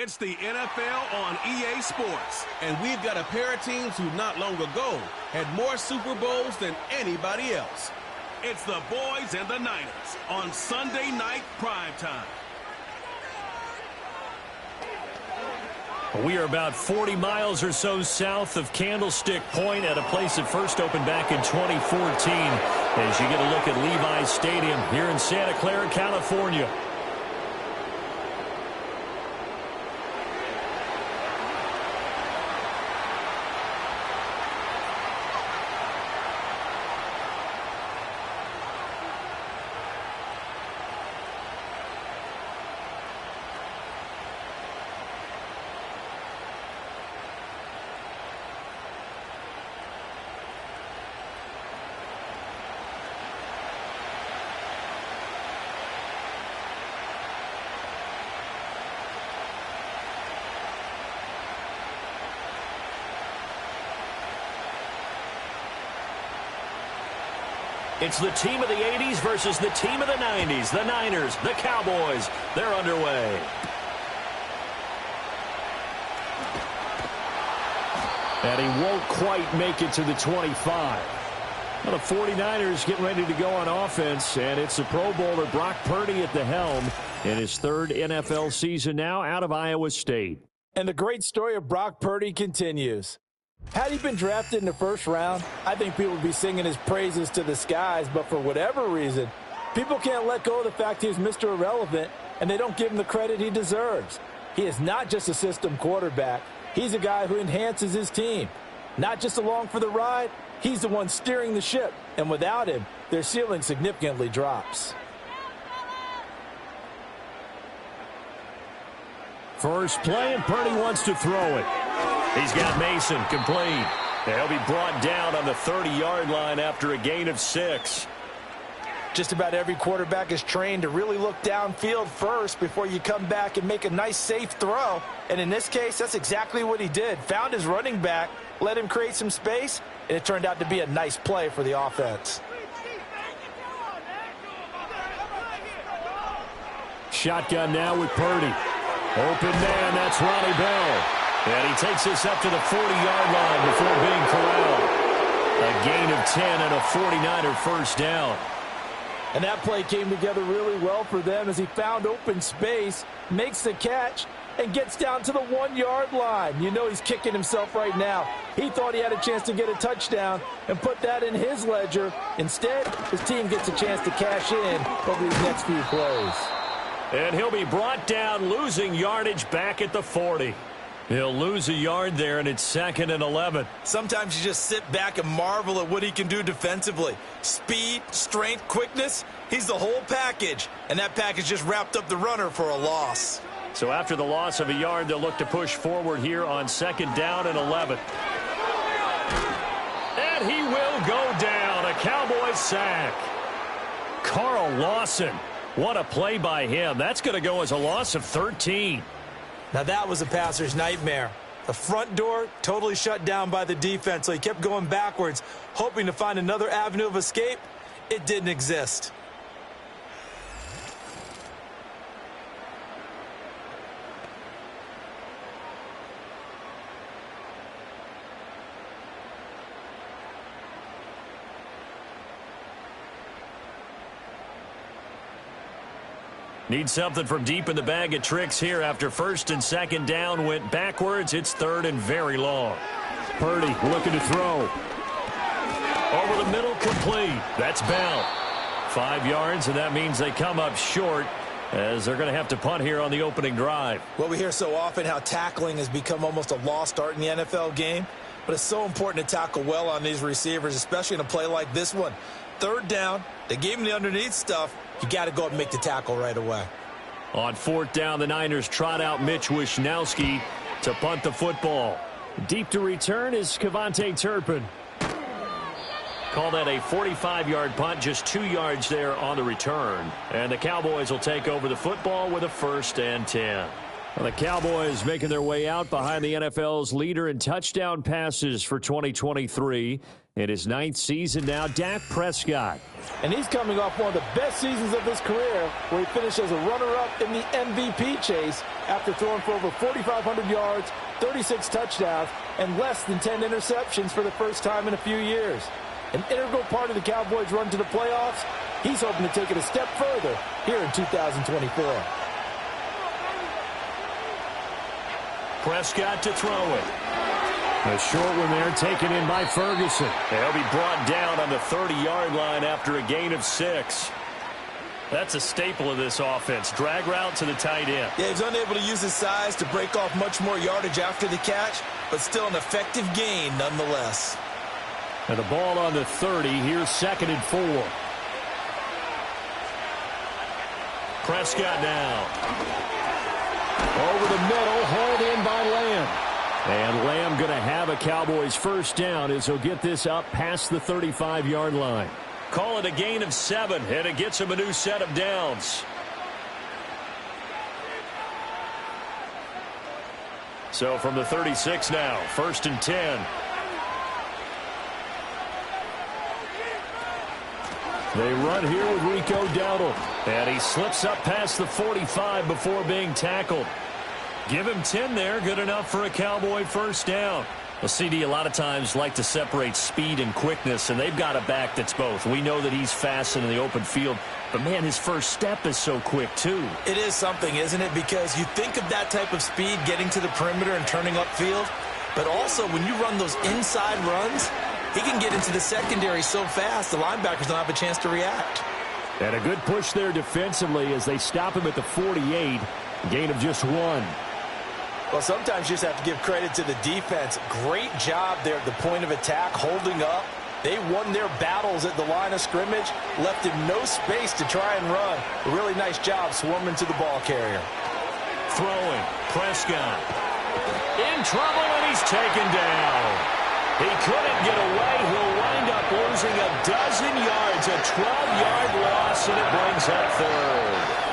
It's the NFL on EA Sports. And we've got a pair of teams who not long ago had more Super Bowls than anybody else. It's the boys and the Niners on Sunday Night Primetime. We are about 40 miles or so south of Candlestick Point at a place that first opened back in 2014 as you get a look at Levi's Stadium here in Santa Clara, California. It's the team of the 80s versus the team of the 90s. The Niners, the Cowboys, they're underway. And he won't quite make it to the 25. Well, the 49ers getting ready to go on offense, and it's the Pro Bowler Brock Purdy at the helm in his third NFL season now out of Iowa State. And the great story of Brock Purdy continues. Had he been drafted in the first round, I think people would be singing his praises to the skies, but for whatever reason, people can't let go of the fact he's Mr. Irrelevant, and they don't give him the credit he deserves. He is not just a system quarterback. He's a guy who enhances his team. Not just along for the ride, he's the one steering the ship, and without him, their ceiling significantly drops. First play, and Purdy wants to throw it. He's got Mason complete. They'll be brought down on the 30-yard line after a gain of 6. Just about every quarterback is trained to really look downfield first before you come back and make a nice, safe throw. And in this case, that's exactly what he did. Found his running back, let him create some space, and it turned out to be a nice play for the offense. Shotgun now with Purdy. Open man, that's Ronnie Bell. And he takes this up to the 40-yard line before being corralled. A gain of 10 and a 49er first down. And that play came together really well for them as he found open space, makes the catch, and gets down to the 1-yard line. You know he's kicking himself right now. He thought he had a chance to get a touchdown and put that in his ledger. Instead, his team gets a chance to cash in over these next few plays. And he'll be brought down, losing yardage back at the 40. He'll lose a yard there, and it's 2nd and 11. Sometimes you just sit back and marvel at what he can do defensively. Speed, strength, quickness, he's the whole package. And that package just wrapped up the runner for a loss. So after the loss of a yard, they'll look to push forward here on 2nd down and 11. And he will go down, a Cowboys sack. Carl Lawson, what a play by him. That's going to go as a loss of 13. Now that was a passer's nightmare. The front door totally shut down by the defense, so he kept going backwards, hoping to find another avenue of escape. It didn't exist. Need something from deep in the bag of tricks here after 1st and 2nd down went backwards. It's 3rd and very long. Purdy looking to throw. Over the middle incomplete. That's Bell. 5 yards, and that means they come up short as they're going to have to punt here on the opening drive. Well, we hear so often how tackling has become almost a lost art in the NFL game, but it's so important to tackle well on these receivers, especially in a play like this one. 3rd down, they gave him the underneath stuff. You got to go up and make the tackle right away. On 4th down, the Niners trot out Mitch Wishnowski to punt the football. Deep to return is Kevontae Turpin. Call that a 45-yard punt, just 2 yards there on the return. And the Cowboys will take over the football with a 1st and 10. Well, the Cowboys making their way out behind the NFL's leader in touchdown passes for 2023. In his 9th season now, Dak Prescott. And he's coming off one of the best seasons of his career, where he finished as a runner-up in the MVP chase after throwing for over 4,500 yards, 36 touchdowns, and less than 10 interceptions for the first time in a few years. An integral part of the Cowboys' run to the playoffs. He's hoping to take it a step further here in 2024. Prescott to throw it. A short one there taken in by Ferguson. He'll be brought down on the 30-yard line after a gain of 6. That's a staple of this offense. Drag route to the tight end. Yeah, he's unable to use his size to break off much more yardage after the catch, but still an effective gain nonetheless. And the ball on the 30. Here's 2nd and 4. Prescott now. Over the middle, hauled in by Lamb. And Lamb going to have a Cowboys 1st down as he'll get this up past the 35-yard line. Call it a gain of 7, and it gets him a new set of downs. So from the 36 now, 1st and 10. They run here with Rico Dowdle. And he slips up past the 45 before being tackled. Give him 10 there. Good enough for a Cowboy 1st down. Well, CD a lot of times like to separate speed and quickness, and they've got a back that's both. We know that he's fast in the open field, but, man, his first step is so quick, too. It is something, isn't it? Because you think of that type of speed getting to the perimeter and turning upfield, but also when you run those inside runs, he can get into the secondary so fast the linebackers don't have a chance to react. And a good push there defensively as they stop him at the 48. Gain of just 1. Well, sometimes you just have to give credit to the defense. Great job there at the point of attack, holding up. They won their battles at the line of scrimmage, left him no space to try and run. A really nice job swarming to the ball carrier. Throwing, Prescott. In trouble, and he's taken down. He couldn't get away. He'll wind up losing a dozen yards, a 12-yard loss, and it brings up 3rd.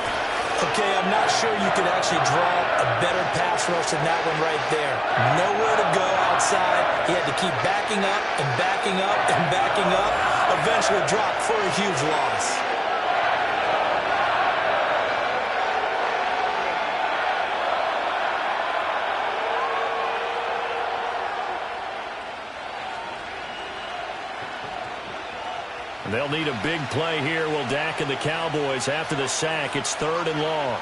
Okay, I'm not sure you could actually draw a better pass rush than that one right there. Nowhere to go outside. He had to keep backing up and backing up and backing up. Eventually dropped for a huge loss. They'll need a big play here. Will Dak and the Cowboys after the sack. It's 3rd and long.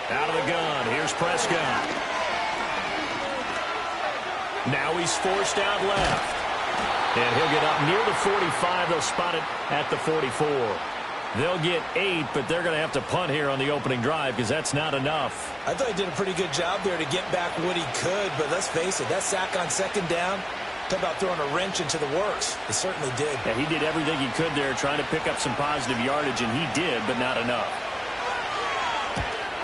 Out of the gun. Here's Prescott. Now he's forced out left. And he'll get up near the 45. They'll spot it at the 44. They'll get 8, but they're going to have to punt here on the opening drive because that's not enough. I thought he did a pretty good job there to get back what he could, but let's face it, that sack on 2nd down, talk about throwing a wrench into the works. It certainly did. Yeah, he did everything he could there trying to pick up some positive yardage, and he did, but not enough.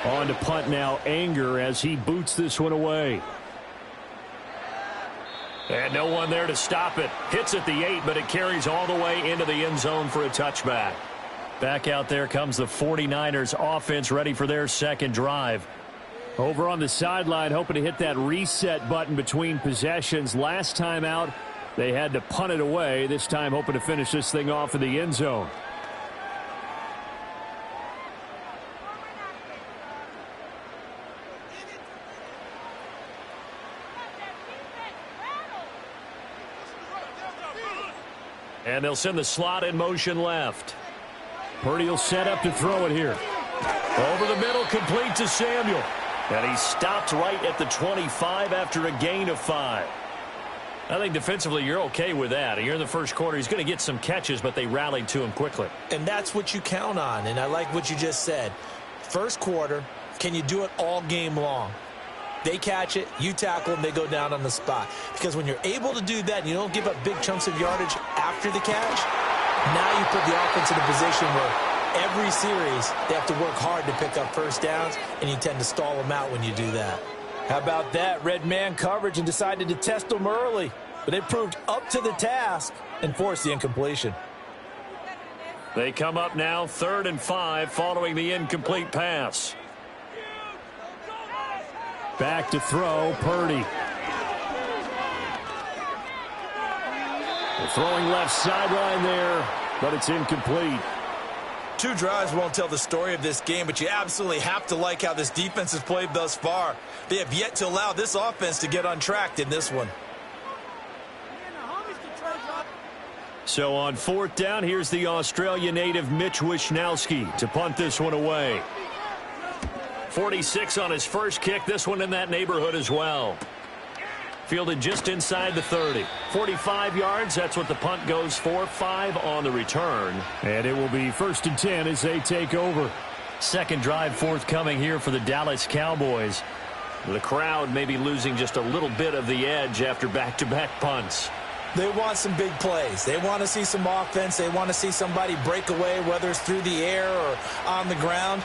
On to punt now, Anger, as he boots this one away. And no one there to stop it. Hits at the 8, but it carries all the way into the end zone for a touchback. Back out there comes the 49ers offense ready for their 2nd drive. Over on the sideline, hoping to hit that reset button between possessions. Last time out, they had to punt it away. This time, hoping to finish this thing off in the end zone. And they'll send the slot in motion left. Purdy will set up to throw it here. Over the middle, complete to Samuel. And he stopped right at the 25 after a gain of 5. I think defensively you're okay with that. You're in the first quarter. He's going to get some catches, but they rallied to him quickly. And that's what you count on, and I like what you just said. First quarter, can you do it all game long? They catch it, you tackle them, they go down on the spot. Because when you're able to do that and you don't give up big chunks of yardage after the catch, now you put the offense in a position where every series they have to work hard to pick up first downs, and you tend to stall them out when you do that. How about that? Red man coverage and decided to test them early. But it proved up to the task and forced the incompletion. They come up now 3rd and 5 following the incomplete pass. Back to throw, Purdy. They're throwing left sideline there, but it's incomplete. 2 drives won't tell the story of this game, but you absolutely have to like how this defense has played thus far. They have yet to allow this offense to get untracked in this one. So on 4th down, here's the Australia native Mitch Wishnowski to punt this one away. 46 on his first kick, this one in that neighborhood as well. Fielded just inside the 30. 45 yards, that's what the punt goes for. 5 on the return. And it will be 1st and 10 as they take over. Second drive forthcoming here for the Dallas Cowboys. The crowd may be losing just a little bit of the edge after back-to-back punts. They want some big plays. They want to see some offense. They want to see somebody break away, whether it's through the air or on the ground.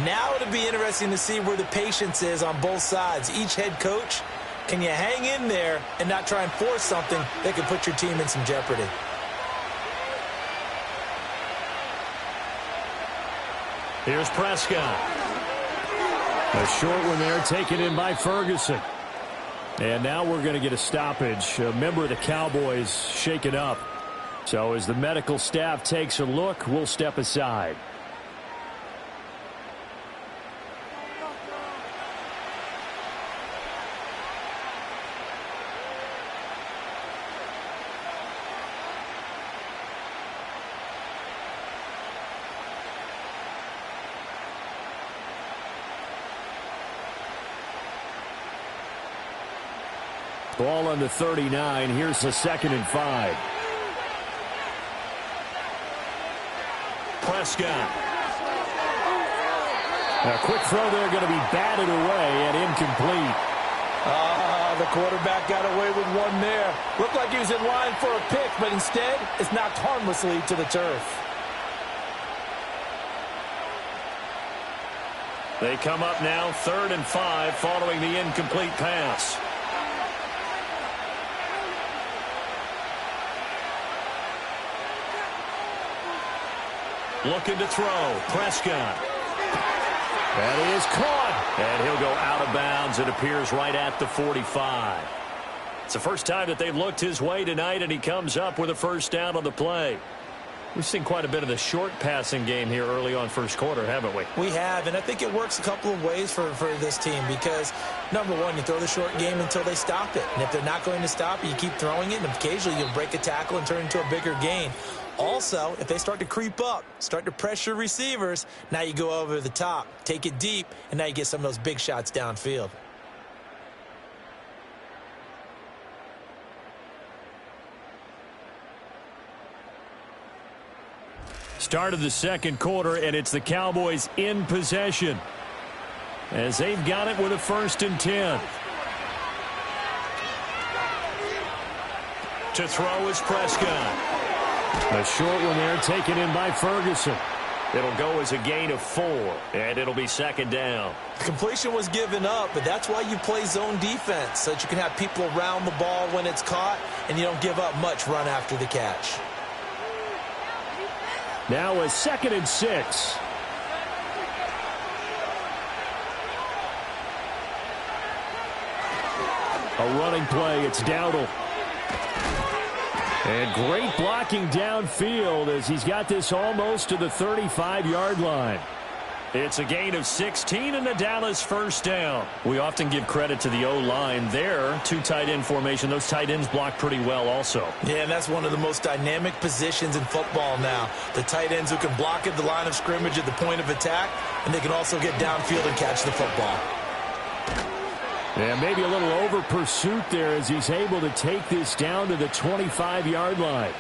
Now it'll be interesting to see where the patience is on both sides. Each head coach, can you hang in there and not try and force something that could put your team in some jeopardy? Here's Prescott. A short one there, taken in by Ferguson. And now we're going to get a stoppage. A member of the Cowboys shaken up. So as the medical staff takes a look, we'll step aside. Ball on the 39. Here's the 2nd and 5. Prescott. A quick throw there going to be batted away and incomplete. The quarterback got away with one there. Looked like he was in line for a pick, but instead it's knocked harmlessly to the turf. They come up now 3rd and 5 following the incomplete pass. Looking to throw. Prescott. That is caught. And he'll go out of bounds. It appears right at the 45. It's the first time that they've looked his way tonight, and he comes up with a first down on the play. We've seen quite a bit of the short passing game here early on first quarter, haven't we? We have, and I think it works a couple of ways for this team because, number one, you throw the short game until they stop it. And if they're not going to stop it, you keep throwing it, and occasionally you'll break a tackle and turn it into a bigger gain. Also, if they start to creep up, start to pressure receivers, now you go over the top, take it deep, and now you get some of those big shots downfield. Start of the second quarter, and it's the Cowboys in possession as they've got it with a 1st and 10. To throw is Prescott. A short one there taken in by Ferguson. It'll go as a gain of 4, and it'll be 2nd down. The completion was given up, but that's why you play zone defense, so that you can have people around the ball when it's caught, and you don't give up much run after the catch. Now a 2nd and 6. A running play, it's Dowdle. And great blocking downfield as he's got this almost to the 35-yard line. It's a gain of 16 and the Dallas first down. We often give credit to the O-line there. 2 tight end formation. Those tight ends block pretty well also. Yeah, and that's one of the most dynamic positions in football now. The tight ends who can block at the line of scrimmage at the point of attack, and they can also get downfield and catch the football. And maybe a little over pursuit there as he's able to take this down to the 25-yard line.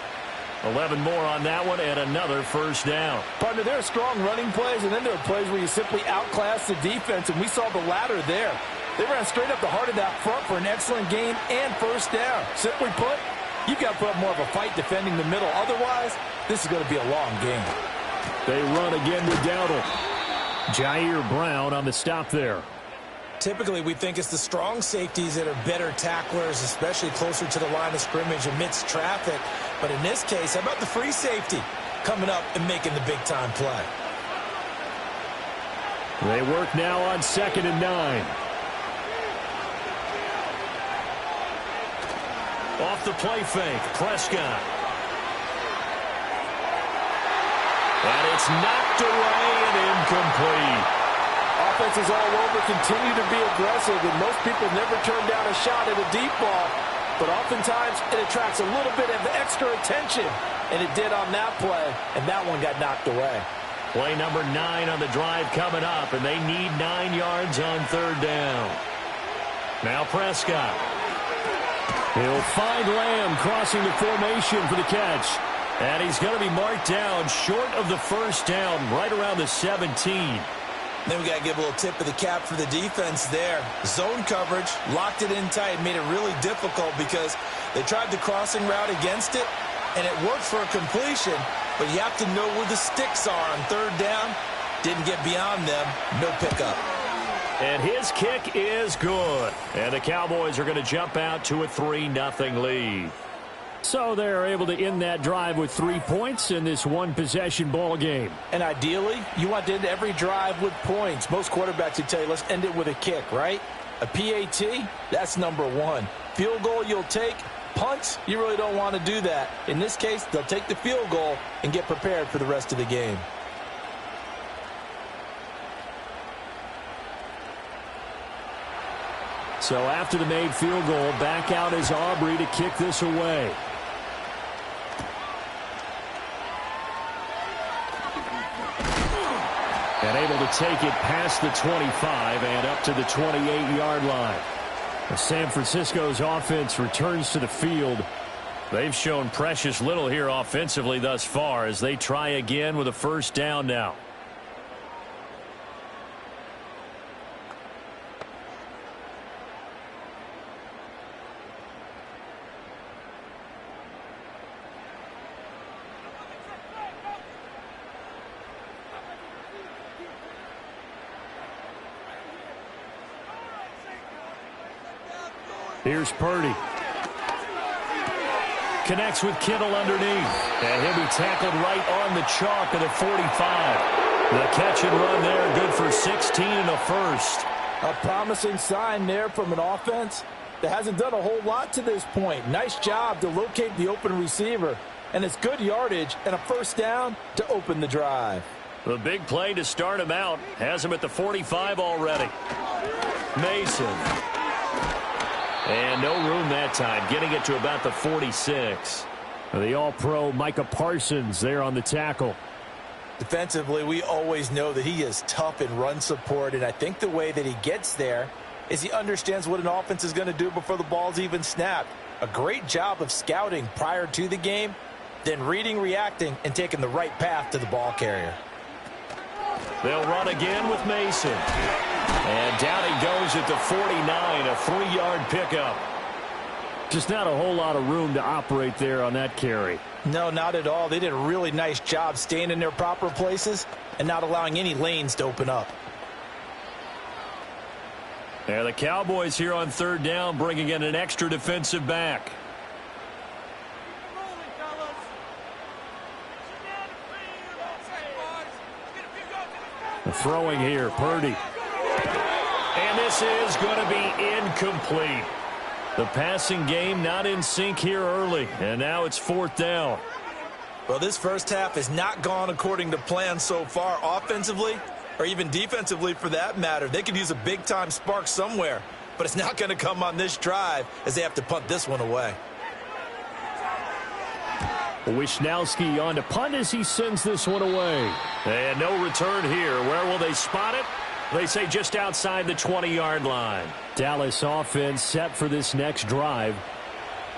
11 more on that one and another first down. Partner, there are strong running plays, and then there are plays where you simply outclass the defense, and we saw the latter there. They ran straight up the heart of that front for an excellent gain and first down. Simply put, you've got to put up more of a fight defending the middle. Otherwise, this is going to be a long game. They run again with Dowdle. Jair Brown on the stop there. Typically, we think it's the strong safeties that are better tacklers, especially closer to the line of scrimmage amidst traffic. But in this case, how about the free safety coming up and making the big-time play? They work now on 2nd and 9. Off the play fake, Prescott. And it's knocked away and incomplete. Offenses all over continue to be aggressive, and most people never turn down a shot at a deep ball. But oftentimes, it attracts a little bit of extra attention, and it did on that play, and that one got knocked away. Play number 9 on the drive coming up, and they need 9 yards on 3rd down. Now Prescott. He'll find Lamb crossing the formation for the catch. And he's going to be marked down short of the first down, right around the 17. Then we got to give a little tip of the cap for the defense there. Zone coverage, locked it in tight, made it really difficult because they tried the crossing route against it, and it worked for a completion, but you have to know where the sticks are on 3rd down. Didn't get beyond them, no pickup. And his kick is good. And the Cowboys are going to jump out to a 3-0 lead. So they're able to end that drive with 3 points in this one-possession ball game. And ideally, you want to end every drive with points. Most quarterbacks would tell you, let's end it with a kick, right? A PAT, that's number 1. Field goal you'll take. Punts, you really don't want to do that. In this case, they'll take the field goal and get prepared for the rest of the game. So after the made field goal, back out is Aubrey to kick this away. And able to take it past the 25 and up to the 28-yard line. San Francisco's offense returns to the field. They've shown precious little here offensively thus far as they try again with a first down now. Here's Purdy. Connects with Kittle underneath. And he'll be tackled right on the chalk of the 45. The catch and run there, good for 16 and a first. A promising sign there from an offense that hasn't done a whole lot to this point. Nice job to locate the open receiver. And it's good yardage and a first down to open the drive. The big play to start him out. Has him at the 45 already. Mason. And no room that time, getting it to about the 46. The All-Pro Micah Parsons there on the tackle. Defensively, we always know that he is tough in run support, and I think the way that he gets there is he understands what an offense is going to do before the ball's even snapped. A great job of scouting prior to the game, then reading, reacting, and taking the right path to the ball carrier. They'll run again with Mason. And down he goes at the 49, a 3-yard pickup. Just not a whole lot of room to operate there on that carry. No, not at all. They did a really nice job staying in their proper places and not allowing any lanes to open up. And the Cowboys here on 3rd down bringing in an extra defensive back. Throwing here, Purdy. And this is going to be incomplete. The passing game not in sync here early, and now it's 4th down. Well, this first half has not gone according to plan so far offensively, or even defensively for that matter. They could use a big-time spark somewhere, but it's not going to come on this drive as they have to punt this one away. Wisnowski on to punt as he sends this one away. And no return here. Where will they spot it? They say just outside the 20-yard line. Dallas offense set for this next drive.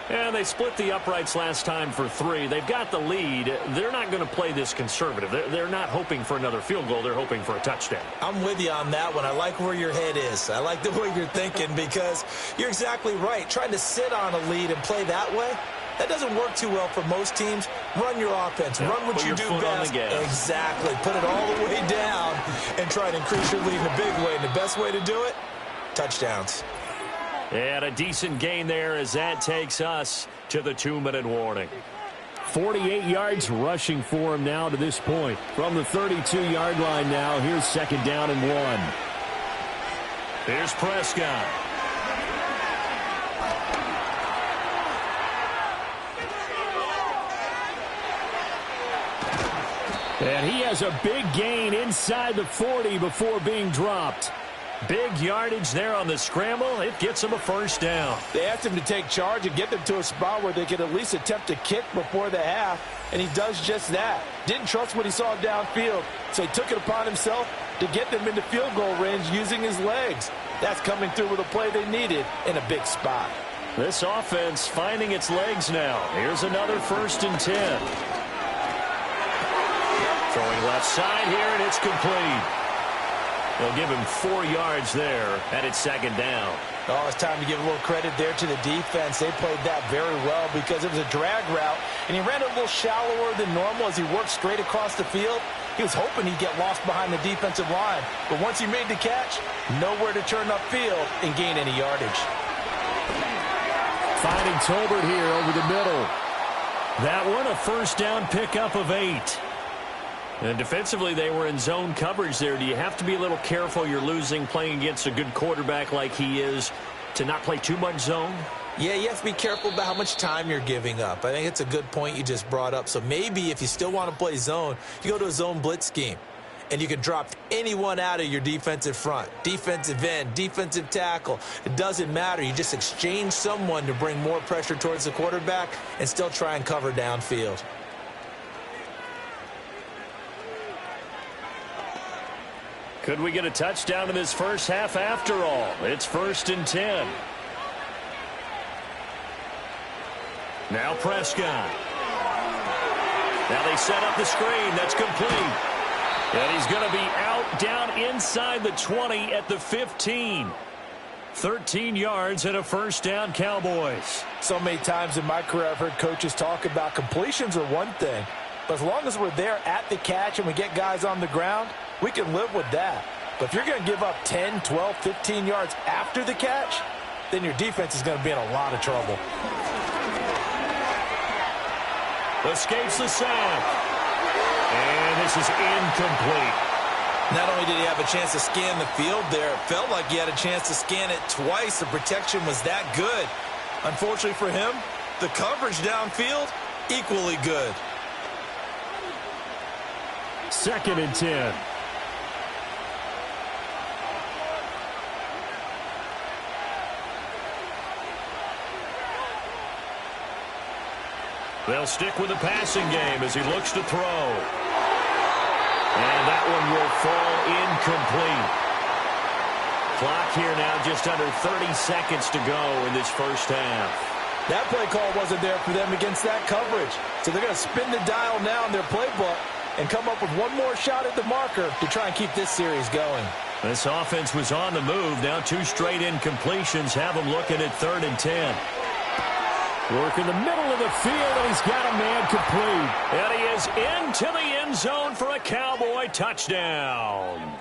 And they split the uprights last time for 3. They've got the lead. They're not going to play this conservative. They're not hoping for another field goal. They're hoping for a touchdown. I'm with you on that one. I like where your head is. I like the way you're thinking because you're exactly right. Trying to sit on a lead and play that way, that doesn't work too well for most teams. Run your offense. Run what you do best. Exactly. Put it all the way down and try to increase your lead in a big way. And the best way to do it, touchdowns. And a decent gain there as that takes us to the 2-minute warning. 48 yards rushing for him now to this point. From the 32-yard line now, here's 2nd down and 1. Here's Prescott. And he has a big gain inside the 40 before being dropped. Big yardage there on the scramble. It gets him a 1st down. They asked him to take charge and get them to a spot where they could at least attempt to kick before the half, and he does just that. Didn't trust what he saw downfield, so he took it upon himself to get them into field goal range using his legs. That's coming through with a play they needed in a big spot. This offense finding its legs now. Here's another 1st and 10. Throwing left side here, and it's complete. They'll give him 4 yards there, and it's 2nd down. Oh, it's time to give a little credit there to the defense. They played that very well because it was a drag route, and he ran it a little shallower than normal as he worked straight across the field. He was hoping he'd get lost behind the defensive line, but once he made the catch, nowhere to turn upfield and gain any yardage. Finding Tolbert here over the middle. That one, a 1st down pickup of 8. And defensively, they were in zone coverage there. Do you have to be a little careful? You're losing playing against a good quarterback like he is to not play too much zone? Yeah, you have to be careful about how much time you're giving up. I think it's a good point you just brought up. So maybe if you still want to play zone, you go to a zone blitz scheme. And you can drop anyone out of your defensive front. Defensive end, defensive tackle. It doesn't matter. You just exchange someone to bring more pressure towards the quarterback and still try and cover downfield. Could we get a touchdown in this first half after all? It's 1st and 10. Now Prescott. Now they set up the screen. That's complete. And he's going to be out down inside the 20 at the 15. 13 yards and a 1st down, Cowboys. So many times in my career I've heard coaches talk about completions are one thing. But as long as we're there at the catch and we get guys on the ground, we can live with that. But if you're going to give up 10, 12, 15 yards after the catch, then your defense is going to be in a lot of trouble. Escapes the sack. And this is incomplete. Not only did he have a chance to scan the field there, it felt like he had a chance to scan it twice. The protection was that good. Unfortunately for him, the coverage downfield, equally good. 2nd and 10. They'll stick with the passing game as he looks to throw. And that one will fall incomplete. Clock here now just under 30 seconds to go in this first half. That play call wasn't there for them against that coverage. So they're going to spin the dial now in their playbook and come up with one more shot at the marker to try and keep this series going. This offense was on the move. Now 2 straight incompletions have them looking at 3rd and 10. Work in the middle of the field, and he's got a man complete. And he is into the end zone for a Cowboy touchdown.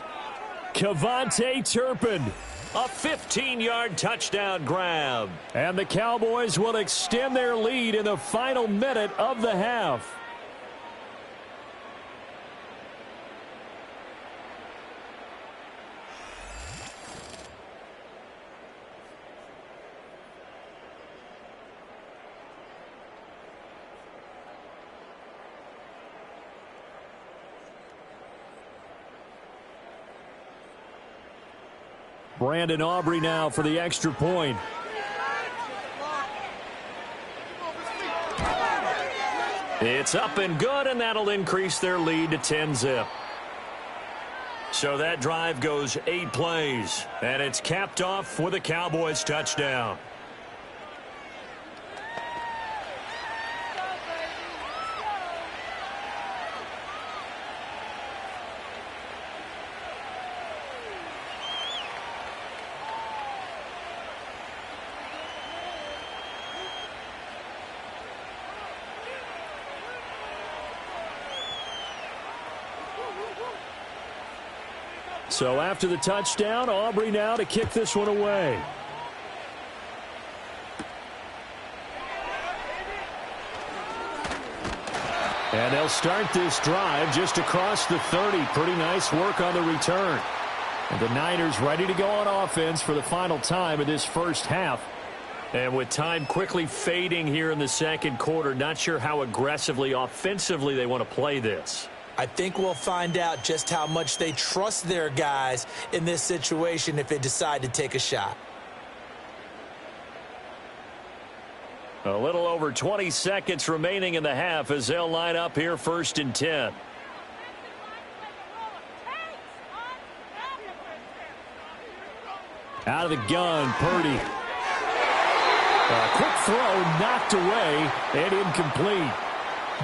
Kevontae Turpin. A 15-yard touchdown grab. And the Cowboys will extend their lead in the final minute of the half. Brandon Aubrey now for the extra point. It's up and good, and that'll increase their lead to 10-zip. So that drive goes 8 plays, and it's capped off with a Cowboys touchdown. So after the touchdown, Aubrey now to kick this one away. And they'll start this drive just across the 30. Pretty nice work on the return. And the Niners ready to go on offense for the final time of this first half. And with time quickly fading here in the second quarter, not sure how aggressively, offensively they want to play this. I think we'll find out just how much they trust their guys in this situation if they decide to take a shot. A little over 20 seconds remaining in the half as they'll line up here 1st and 10. Out of the gun, Purdy. A quick throw knocked away and incomplete.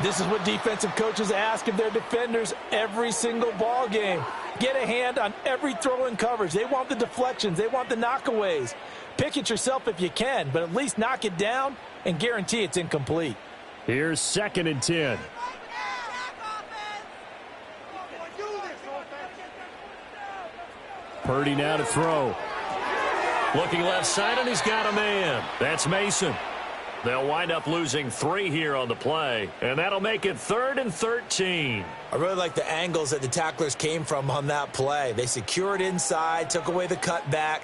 This is what defensive coaches ask of their defenders every single ball game. Get a hand on every throw in coverage. They want the deflections. They want the knockaways. Pick it yourself if you can, but at least knock it down and guarantee it's incomplete. Here's 2nd and 10. Purdy now to throw. Looking left side, and he's got a man. That's Mason. They'll wind up losing 3 here on the play, and that'll make it 3rd and 13. I really like the angles that the tacklers came from on that play. They secured inside, took away the cutback.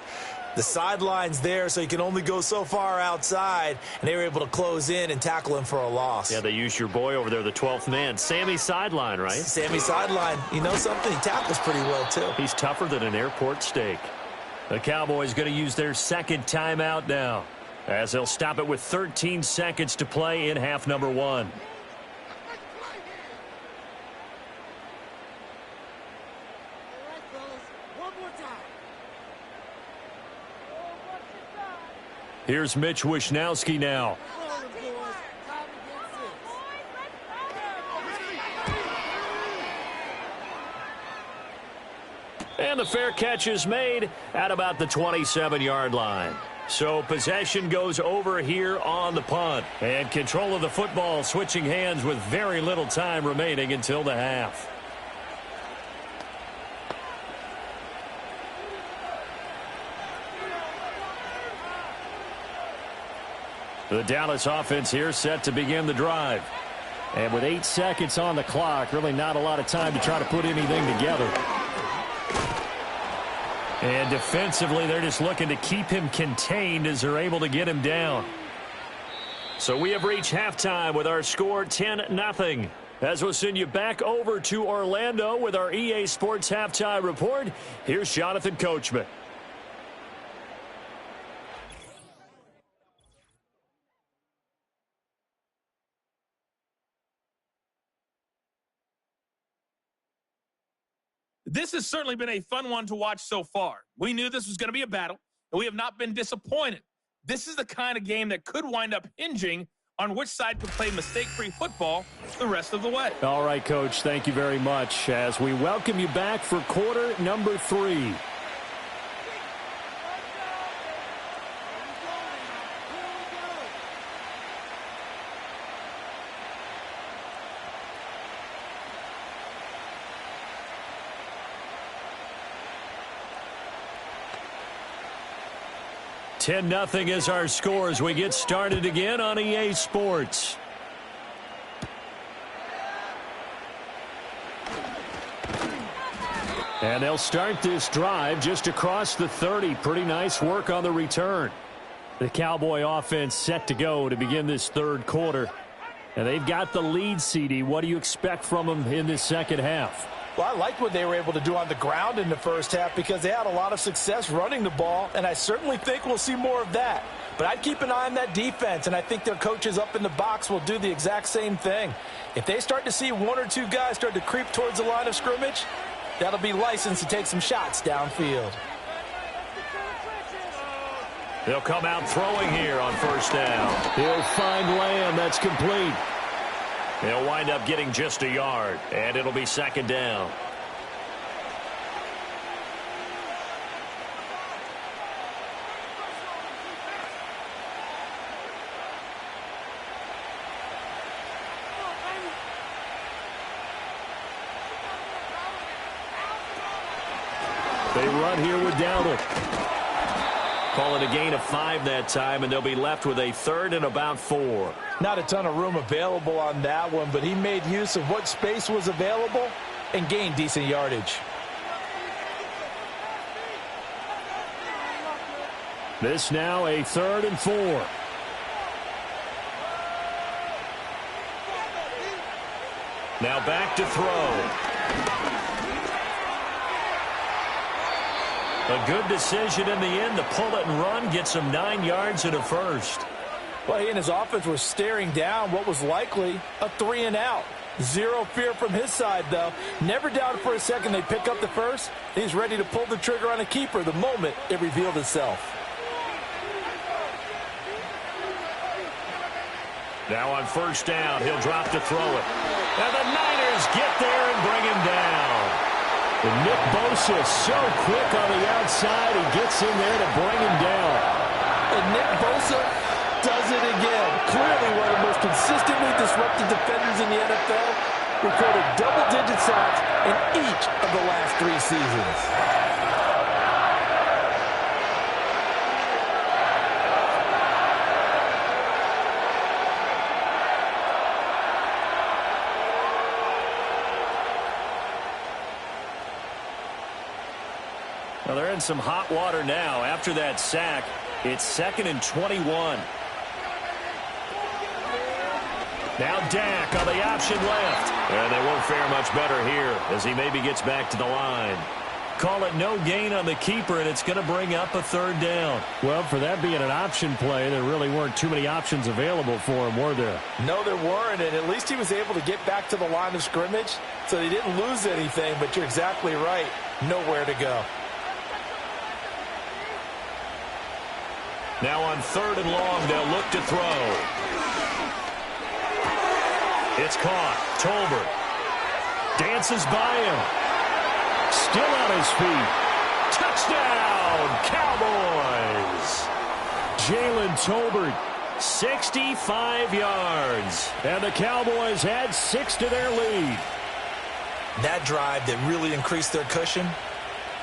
The sideline's there, so you can only go so far outside, and they were able to close in and tackle him for a loss. Yeah, they used your boy over there, the 12th man. Sammy Sideline, right? Sammy Sideline. You know something? He tackles pretty well, too. He's tougher than an airport steak. The Cowboys going to use their 2nd timeout now, as they'll stop it with 13 seconds to play in half number 1. Here's Mitch Wishnowski now. And the fair catch is made at about the 27-yard line. So possession goes over here on the punt. And control of the football switching hands with very little time remaining until the half. The Dallas offense here set to begin the drive. And with 8 seconds on the clock, really not a lot of time to try to put anything together. And defensively, they're just looking to keep him contained as they're able to get him down. So we have reached halftime with our score 10-0. As we'll send you back over to Orlando with our EA Sports Halftime Report, here's Jonathan Coachman. This has certainly been a fun one to watch so far. We knew this was going to be a battle, and we have not been disappointed. This is the kind of game that could wind up hinging on which side could play mistake-free football the rest of the way. All right, Coach, thank you very much as we welcome you back for quarter number 3. $10-0 is our score as we get started again on EA Sports. And they'll start this drive just across the 30. Pretty nice work on the return. The Cowboy offense set to go to begin this third quarter. And they've got the lead, CD. What do you expect from them in this second half? Well, I liked what they were able to do on the ground in the first half because they had a lot of success running the ball, and I certainly think we'll see more of that. But I'd keep an eye on that defense, and I think their coaches up in the box will do the exact same thing. If they start to see 1 or 2 guys start to creep towards the line of scrimmage, That'll be licensed to take some shots downfield. They'll come out throwing here on first down. He'll find Lamb. That's complete. They'll wind up getting just a yard, and it'll be second down. They run here with Dowdle. Call it a gain of 5 that time, and they'll be left with a 3rd and about 4. Not a ton of room available on that one, but he made use of what space was available and gained decent yardage. This now a 3rd and 4. Now back to throw. A good decision in the end to pull it and run, get some 9 yards and a first. Well, he and his offense were staring down what was likely a 3 and out. Zero fear from his side, though. Never doubted for a second they pick up the first. He's ready to pull the trigger on a keeper the moment it revealed itself. Now on first down, he'll drop to throw it. And the Niners get there and bring him down. And Nick Bosa so quick on the outside. He gets in there to bring him down. And Nick Bosa does it again. Clearly one of the most consistently disruptive defenders in the NFL. Recorded double-digit sacks in each of the last 3 seasons. Well, they're in some hot water now. After that sack, it's 2nd and 21. Now Dak on the option left. And they won't fare much better here as he maybe gets back to the line. Call it no gain on the keeper, and it's going to bring up a 3rd down. Well, for that being an option play, there really weren't too many options available for him, were there? No, there weren't, and at least he was able to get back to the line of scrimmage, so he didn't lose anything, but you're exactly right. Nowhere to go. Now on 3rd and long, they'll look to throw. It's caught. Tolbert dances by him. Still on his feet. Touchdown, Cowboys. Jalen Tolbert. 65 yards. And the Cowboys had 6 to their lead. That drive that really increased their cushion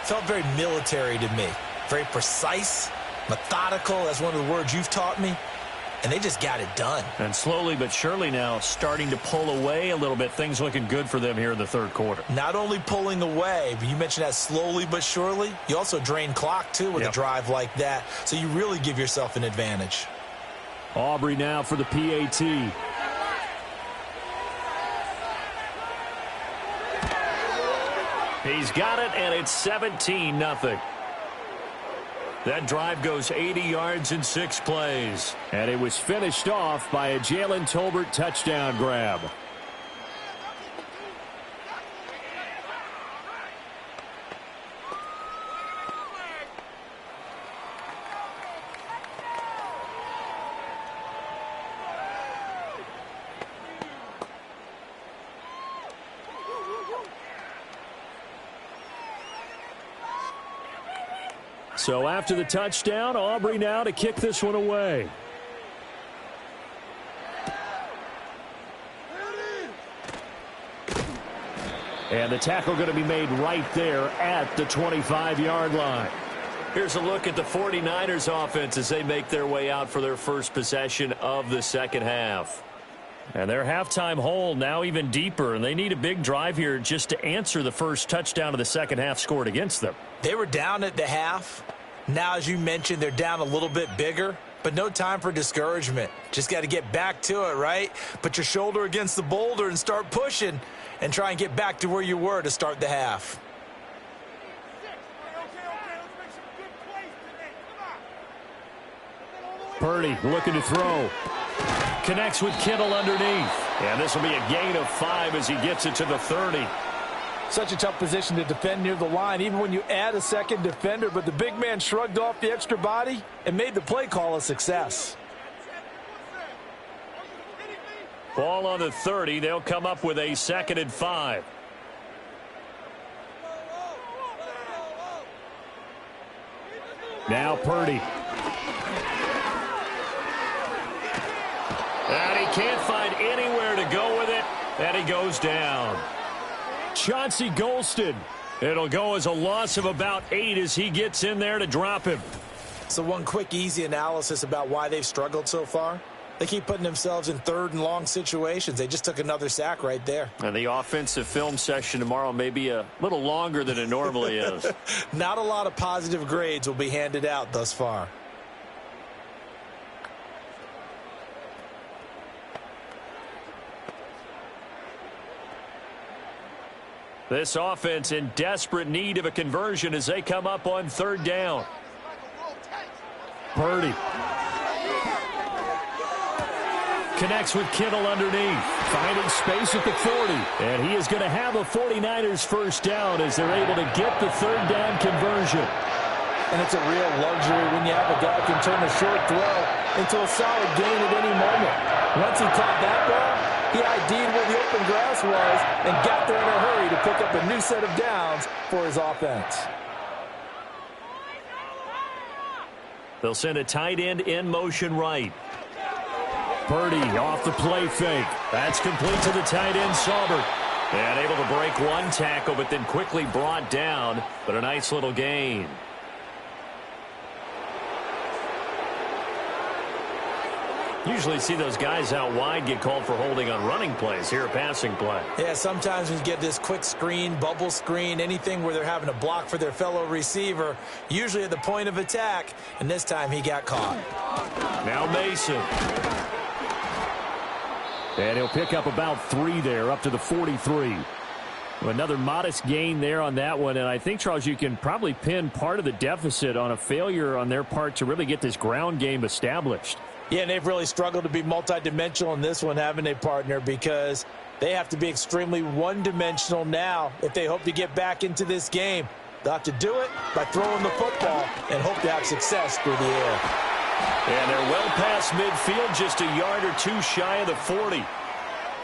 felt very military to me. Very precise. Methodical, that's one of the words you've taught me, and they just got it done. And slowly but surely now starting to pull away a little bit. Things looking good for them here in the 3rd quarter. Not only pulling away, but you mentioned that slowly but surely. You also drain clock, too, with a drive like that, so you really give yourself an advantage. Aubrey now for the PAT. He's got it, and it's 17-0. That drive goes 80 yards in 6 plays. And it was finished off by a Jalen Tolbert touchdown grab. So after the touchdown, Aubrey now to kick this one away. And the tackle going to be made right there at the 25-yard line. Here's a look at the 49ers offense as they make their way out for their first possession of the second half. And their halftime hole now even deeper, and they need a big drive here just to answer the first touchdown of the second half scored against them. They were down at the half. Now, as you mentioned, they're down a little bit bigger, but no time for discouragement. Just got to get back to it, right? Put your shoulder against the boulder and start pushing and try and get back to where you were to start the half. Purdy looking to throw. Connects with Kittle underneath. And this will be a gain of 5 as he gets it to the 30. Such a tough position to defend near the line, even when you add a second defender. But the big man shrugged off the extra body and made the play call a success. Ball on the 30. They'll come up with a 2nd and 5. Now Purdy. And he can't find anywhere to go with it. And he goes down. Chauncey Golston. It'll go as a loss of about 8 as he gets in there to drop him. So one quick, easy analysis about why they've struggled so far. They keep putting themselves in 3rd and long situations. They just took another sack right there. And the offensive film session tomorrow may be a little longer than it normally is. Not a lot of positive grades will be handed out thus far. This offense in desperate need of a conversion as they come up on 3rd down. Purdy. Connects with Kittle underneath. Finding space at the 40. And he is going to have a 49ers first down as they're able to get the 3rd down conversion. And it's a real luxury when you have a guy who can turn a short throw into a solid gain at any moment. Once he caught that ball, he ID'd where the open grass was and got there in a hurry to pick up a new set of downs for his offense. They'll send a tight end in motion right. Purdy off the play fake. That's complete to the tight end, Saubert. And able to break one tackle, but then quickly brought down. But a nice little gain. Usually see those guys out wide get called for holding on running plays. Here a passing play. Yeah, sometimes when you get this quick screen, bubble screen, anything where they're having to block for their fellow receiver, usually at the point of attack, and this time he got caught. Now Mason. And he'll pick up about 3 there, up to the 43. Another modest gain there on that one. And I think, Charles, you can probably pin part of the deficit on a failure on their part to really get this ground game established. Yeah, and they've really struggled to be multidimensional in this one, having a partner, because they have to be extremely one-dimensional now if they hope to get back into this game. They'll have to do it by throwing the football and hope to have success through the air. And they're well past midfield, just a yard or 2 shy of the 40.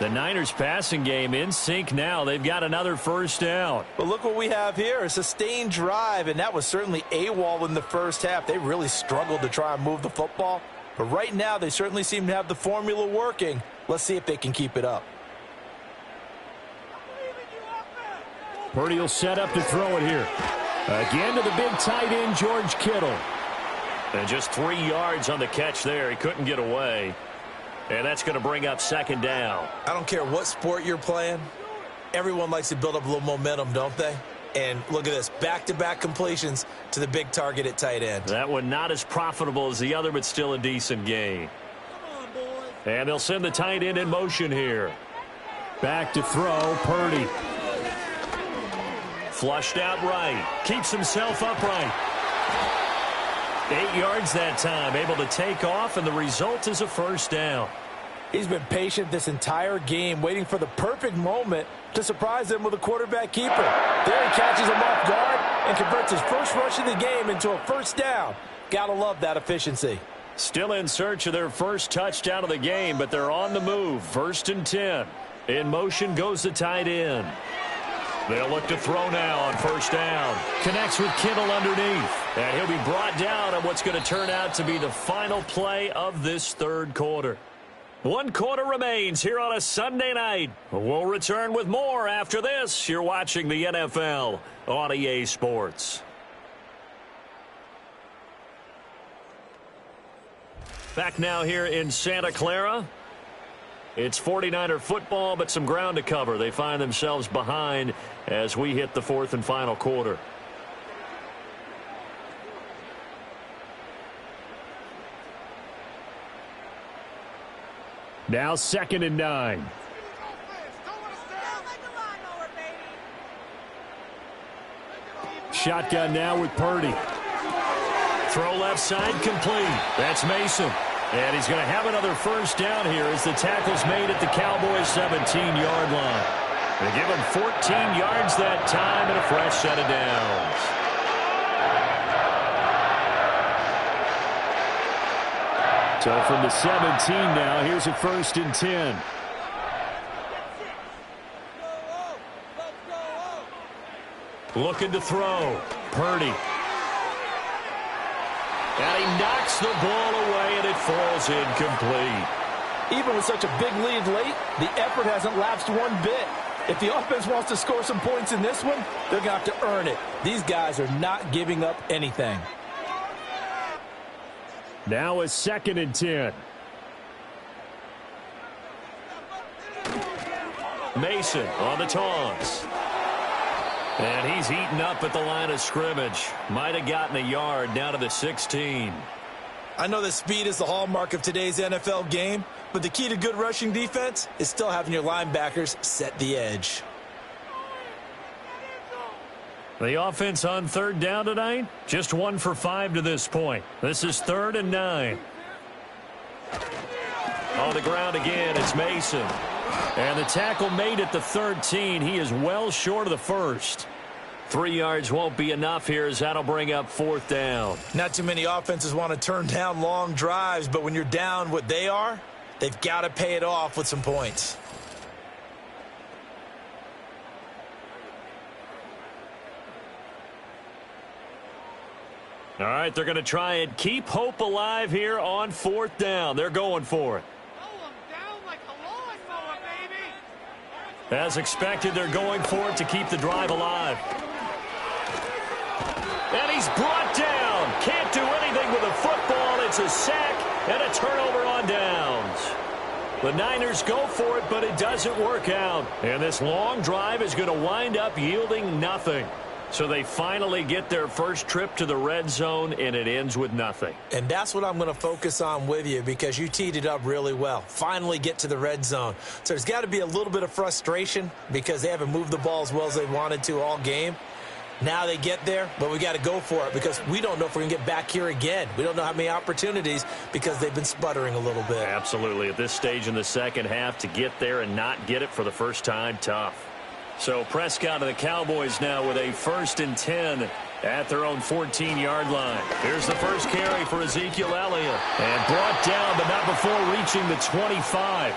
The Niners passing game in sync now. They've got another first down. But look what we have here, a sustained drive, and that was certainly AWOL in the first half. They really struggled to try and move the football. But right now, they certainly seem to have the formula working. Let's see if they can keep it up. Purdy will set up to throw it here. Again to the big tight end, George Kittle. And just 3 yards on the catch there. He couldn't get away. And that's going to bring up 2nd down. I don't care what sport you're playing. Everyone likes to build up a little momentum, don't they? And look at this, back-to-back completions to the big target at tight end. That one not as profitable as the other, but still a decent gain. And they'll send the tight end in motion here. Back to throw, Purdy. Flushed out right. Keeps himself upright. 8 yards that time. Able to take off, and the result is a first down. He's been patient this entire game, waiting for the perfect moment to surprise them with a quarterback keeper. There he catches him off guard and converts his first rush of the game into a first down. Gotta love that efficiency. Still in search of their first touchdown of the game, but they're on the move. 1st and 10. In motion goes the tight end. They'll look to throw now on first down. Connects with Kittle underneath. And he'll be brought down on what's going to turn out to be the final play of this 3rd quarter. 1 quarter remains here on a Sunday night. We'll return with more after this. You're watching the NFL on EA Sports. Back now here in Santa Clara. It's 49er football, but some ground to cover. They find themselves behind as we hit the 4th and final quarter. Now 2nd and 9. Shotgun now with Purdy. Throw left side complete. That's Mason. And he's going to have another first down here as the tackle's made at the Cowboys' 17-yard line. They give him 14 yards that time and a fresh set of downs. So from the 17 now, here's a 1st and 10. Looking to throw. Purdy. And he knocks the ball away, and it falls incomplete. Even with such a big lead late, the effort hasn't lapsed one bit. If the offense wants to score some points in this one, they're going to have to earn it. These guys are not giving up anything. Now a 2nd and 10. Mason on the taunts. And he's eaten up at the line of scrimmage. Might have gotten a yard down to the 16. I know that speed is the hallmark of today's NFL game, but the key to good rushing defense is still having your linebackers set the edge. The offense on 3rd down tonight, just 1 for 5 to this point. This is 3rd and 9. On the ground again, it's Mason. And the tackle made at the 13. He is well short of the first. 3 yards won't be enough here as that'll bring up 4th down. Not too many offenses want to turn down long drives, but when you're down what they are, they've got to pay it off with some points. All right, they're going to try and keep hope alive here on 4th down. They're going for it. As expected, they're going for it to keep the drive alive. And he's brought down. Can't do anything with a football. It's a sack and a turnover on downs. The Niners go for it, but it doesn't work out. And this long drive is going to wind up yielding nothing. So they finally get their first trip to the red zone, and it ends with nothing. And that's what I'm going to focus on with you because you teed it up really well. Finally get to the red zone. So there's got to be a little bit of frustration because they haven't moved the ball as well as they wanted to all game. Now they get there, but we got to go for it because we don't know if we're going to get back here again. We don't know how many opportunities because they've been sputtering a little bit. Absolutely. At this stage in the second half, to get there and not get it for the first time, tough. So Prescott of the Cowboys now with a 1st and 10 at their own 14-yard line. Here's the first carry for Ezekiel Elliott. And brought down, but not before reaching the 25.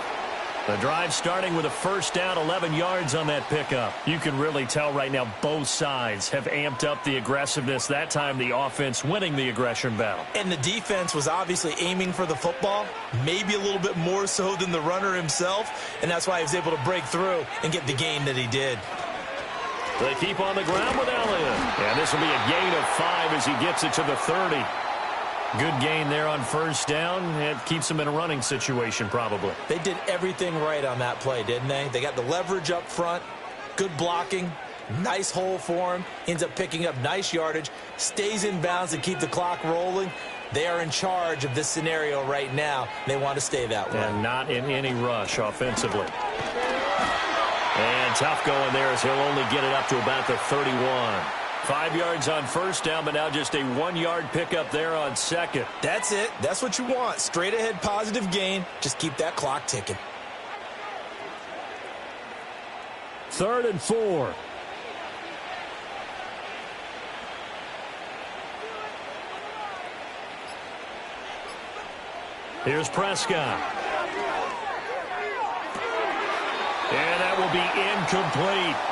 The drive starting with a 1st down, 11 yards on that pickup. You can really tell right now both sides have amped up the aggressiveness. That time the offense winning the aggression battle. And the defense was obviously aiming for the football, maybe a little bit more so than the runner himself, and that's why he was able to break through and get the gain that he did. They keep on the ground with Elliott. And this will be a gain of 5 as he gets it to the 30. Good gain there on 1st down. It keeps him in a running situation probably. They did everything right on that play, didn't they? They got the leverage up front, good blocking, nice hole for him, ends up picking up nice yardage, stays in bounds to keep the clock rolling. They are in charge of this scenario right now. They want to stay that way. And not in any rush offensively. And tough going there as he'll only get it up to about the 31. 5 yards on 1st down, but now just a 1-yard pickup there on 2nd. That's it. That's what you want. Straight ahead positive gain. Just keep that clock ticking. 3rd and 4. Here's Prescott. And that will be incomplete.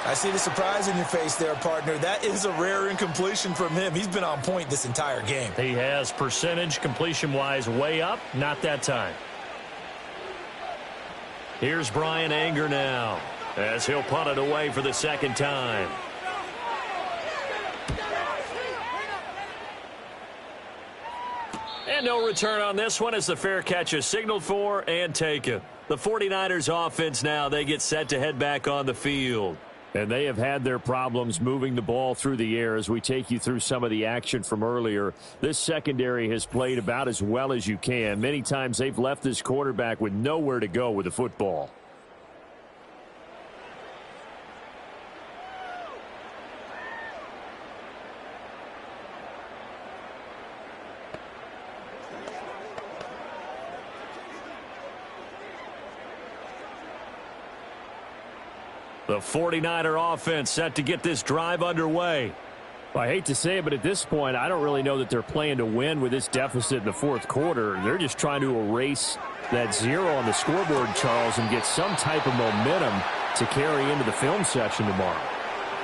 I see the surprise in your face there, partner. That is a rare incompletion from him. He's been on point this entire game. He has percentage completion-wise way up. Not that time. Here's Brian Anger now as he'll punt it away for the 2nd time. And no return on this one as the fair catch is signaled for and taken. The 49ers offense now, they get set to head back on the field. And they have had their problems moving the ball through the air as we take you through some of the action from earlier. This secondary has played about as well as you can. Many times they've left this quarterback with nowhere to go with the football. The 49er offense set to get this drive underway. Well, I hate to say it, but at this point, I don't really know that they're playing to win with this deficit in the fourth quarter. They're just trying to erase that 0 on the scoreboard, Charles, and get some type of momentum to carry into the film session tomorrow.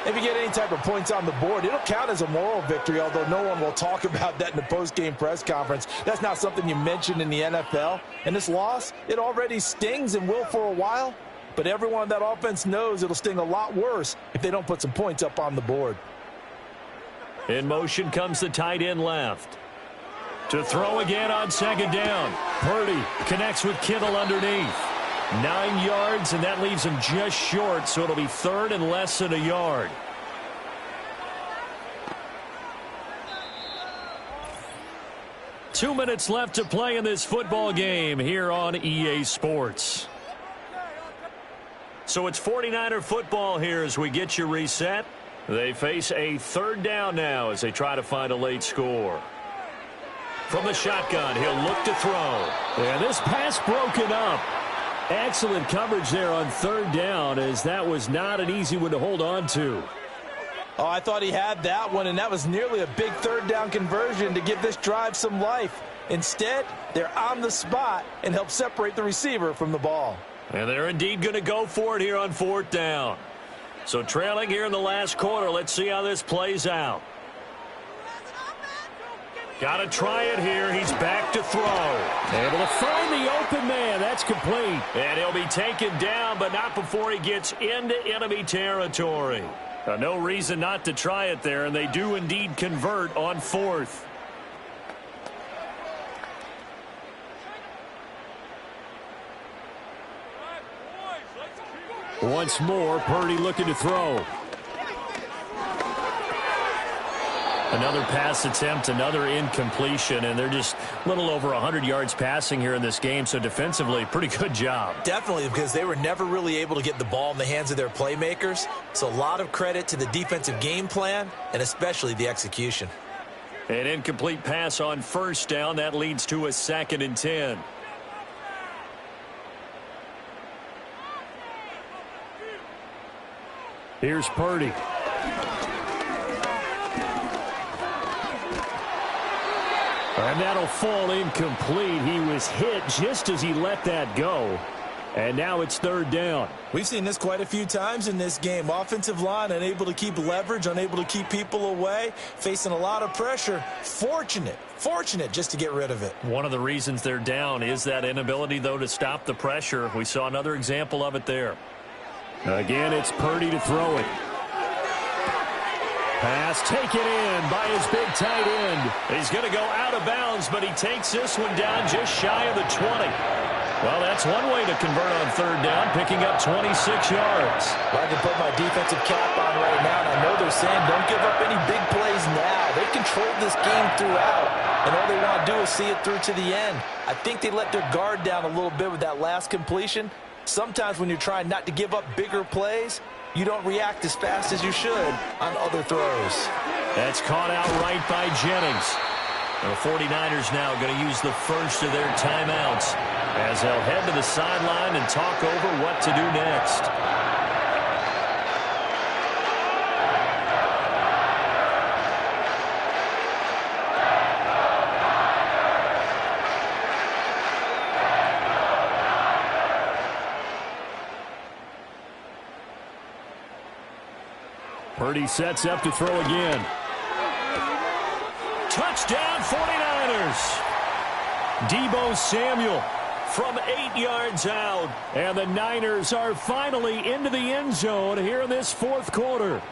If you get any type of points on the board, it'll count as a moral victory, although no one will talk about that in the post-game press conference. That's not something you mentioned in the NFL. And this loss, it already stings and will for a while, but everyone on that offense knows it'll sting a lot worse if they don't put some points up on the board. In motion comes the tight end left. To throw again on second down. Purdy connects with Kittle underneath. 9 yards, and that leaves him just short, so it'll be third and less than a yard. Two minutes left to play in this football game here on EA Sports. So it's 49er football here as we get you reset. They face a third down now as they try to find a late score. From the shotgun, he'll look to throw. And this pass broken up. Excellent coverage there on third down, as that was not an easy one to hold on to. Oh, I thought he had that one, and that was nearly a big third down conversion to give this drive some life. Instead, they're on the spot and help separate the receiver from the ball. And they're indeed going to go for it here on fourth down. So trailing here in the last quarter, let's see how this plays out. Got to try it here. He's back to throw. Able to find the open man. That's complete. And he'll be taken down, but not before he gets into enemy territory. No reason not to try it there, and they do indeed convert on fourth. Once more, Purdy looking to throw. Another pass attempt, another incompletion, and they're just a little over 100 yards passing here in this game, so defensively, pretty good job. Definitely, because they were never really able to get the ball in the hands of their playmakers, so a lot of credit to the defensive game plan and especially the execution. An incomplete pass on first down. That leads to a 2nd and 10. Here's Purdy. And that'll fall incomplete. He was hit just as he let that go. And now it's third down. We've seen this quite a few times in this game. Offensive line unable to keep leverage, unable to keep people away, facing a lot of pressure. Fortunate just to get rid of it. One of the reasons they're down is that inability, though, to stop the pressure. We saw another example of it there. Again, it's Purdy to throw it. Pass taken in by his big tight end. He's going to go out of bounds, but he takes this one down just shy of the 20. Well, that's one way to convert on third down, picking up 26 yards. Well, I can put my defensive cap on right now, and I know they're saying don't give up any big plays now. They controlled this game throughout, and all they want to do is see it through to the end. I think they let their guard down a little bit with that last completion. Sometimes when you're trying not to give up bigger plays, you don't react as fast as you should on other throws. That's caught out right by Jennings. The 49ers now going to use the first of their timeouts as they'll head to the sideline and talk over what to do next. Purdy sets up to throw again. Touchdown 49ers. Deebo Samuel from 8 yards out. And the Niners are finally into the end zone here in this fourth quarter.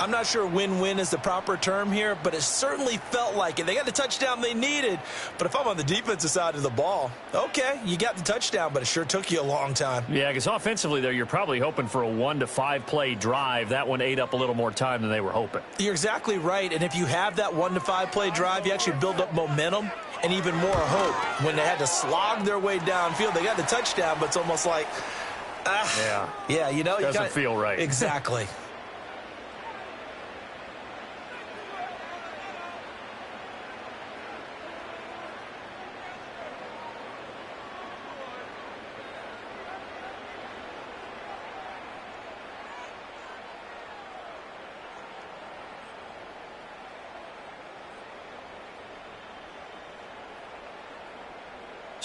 I'm not sure win-win is the proper term here, but it certainly felt like it. They got the touchdown they needed, but if I'm on the defensive side of the ball, okay, you got the touchdown, but it sure took you a long time. Yeah, because offensively there, you're probably hoping for a 1 to 5 play drive. That one ate up a little more time than they were hoping. You're exactly right, and if you have that 1 to 5 play drive, you actually build up momentum and even more hope. When they had to slog their way downfield, they got the touchdown, but it's almost like, yeah, you know, doesn't feel right. Exactly.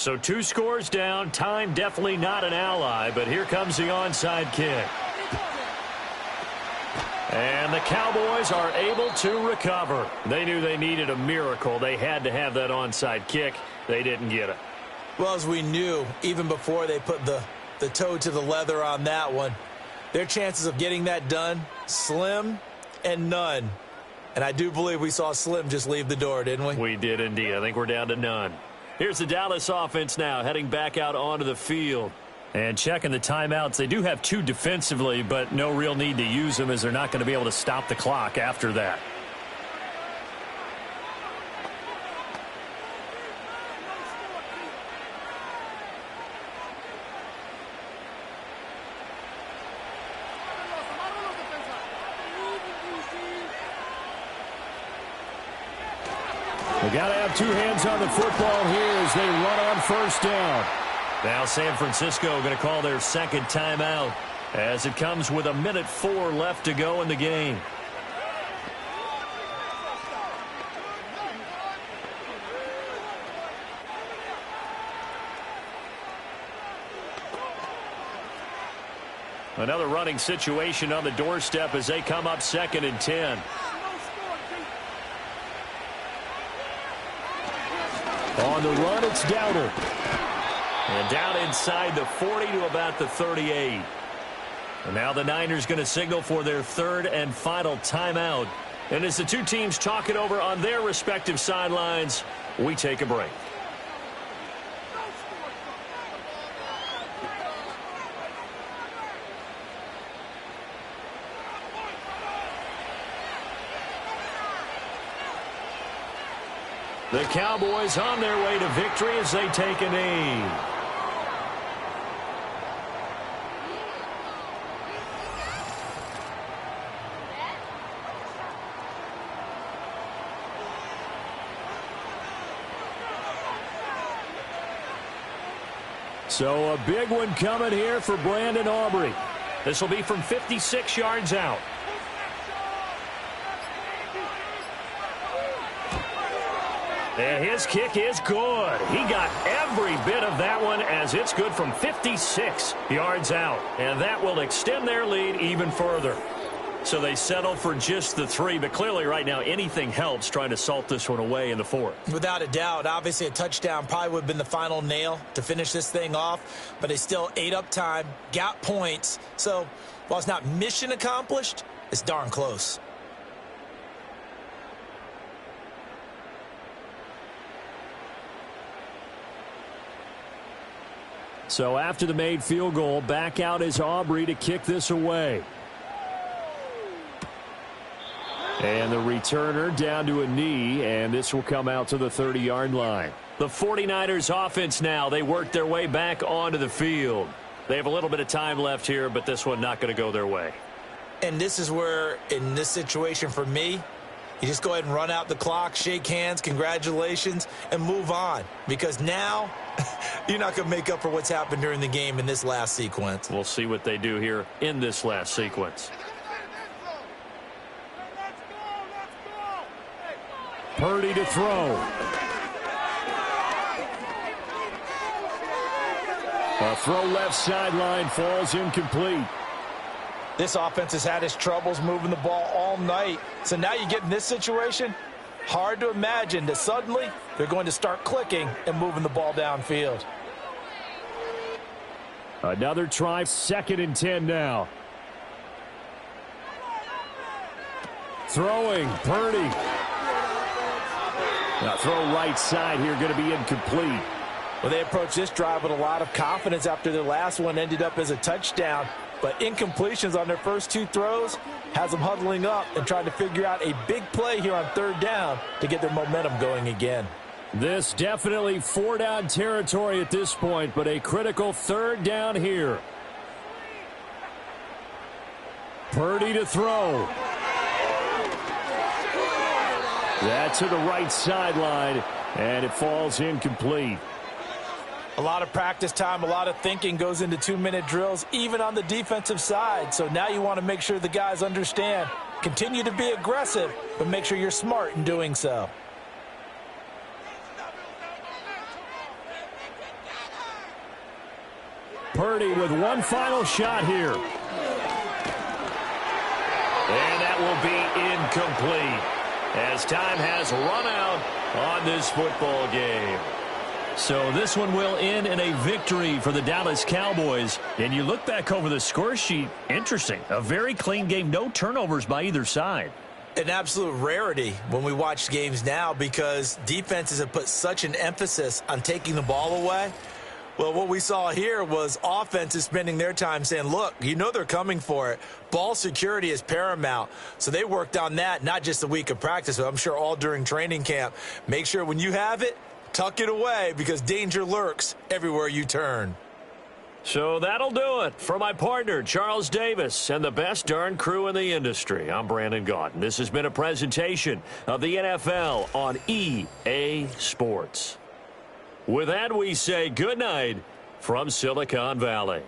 So 2 scores down. Time definitely not an ally, but here comes the onside kick. And the Cowboys are able to recover. They knew they needed a miracle. They had to have that onside kick. They didn't get it. Well, as we knew, even before they put the toe to the leather on that one, their chances of getting that done, slim and none. And I do believe we saw Slim just leave the door, didn't we? We did indeed. I think we're down to none. Here's the Dallas offense now, heading back out onto the field. And checking the timeouts. They do have 2 defensively, but no real need to use them as they're not going to be able to stop the clock after that. They got to have 2 hands on the football here as they run on first down. Now San Francisco going to call their second timeout as it comes with 1:04 left to go in the game. Another running situation on the doorstep as they come up 2nd and 10. On the run, it's Dowdle. And down inside the 40 to about the 38. And now the Niners going to signal for their 3rd and final timeout. And as the 2 teams talk it over on their respective sidelines, we take a break. The Cowboys on their way to victory as they take a knee. So a big one coming here for Brandon Aubrey. This will be from 56 yards out. And his kick is good. He got every bit of that one as it's good from 56 yards out. And that will extend their lead even further. So they settle for just the 3, but clearly right now anything helps trying to salt this one away in the 4th. Without a doubt, obviously a touchdown probably would have been the final nail to finish this thing off, but they still ate up time, got points. So while it's not mission accomplished, it's darn close. So after the made field goal, back out is Aubrey to kick this away. And the returner down to a knee, and this will come out to the 30-yard line. The 49ers offense now, they work their way back onto the field. They have a little bit of time left here, but this one not going to go their way. And this is where, in this situation for me, you just go ahead and run out the clock, shake hands, congratulations, and move on. Because now you're not going to make up for what's happened during the game in this last sequence. We'll see what they do here in this last sequence. Purdy to throw. A throw left sideline falls incomplete. This offense has had its troubles moving the ball all night. So now you get in this situation, hard to imagine that suddenly they're going to start clicking and moving the ball downfield. Another try, 2nd and 10 now. Throwing, Purdy. Now throw right side here, going to be incomplete. Well, they approached this drive with a lot of confidence after their last one ended up as a touchdown. But incompletions on their first 2 throws has them huddling up and trying to figure out a big play here on 3rd down to get their momentum going again. This definitely 4-down territory at this point, but a critical 3rd down here. Purdy to throw. That's to the right sideline, and it falls incomplete. A lot of practice time, a lot of thinking goes into 2-minute drills, even on the defensive side. So now you want to make sure the guys understand. Continue to be aggressive, but make sure you're smart in doing so. Purdy with one final shot here. And that will be incomplete as time has run out on this football game. So this one will end in a victory for the Dallas Cowboys. And you look back over the score sheet, interesting. A very clean game, no turnovers by either side. An absolute rarity when we watch games now because defenses have put such an emphasis on taking the ball away. Well, what we saw here was offenses spending their time saying, look, you know they're coming for it. Ball security is paramount. So they worked on that, not just a week of practice, but I'm sure all during training camp. Make sure when you have it, tuck it away because danger lurks everywhere you turn. So that'll do it for my partner, Charles Davis, and the best darn crew in the industry. I'm Brandon Gaudin. This has been a presentation of the NFL on EA Sports. With that, we say good night from Silicon Valley.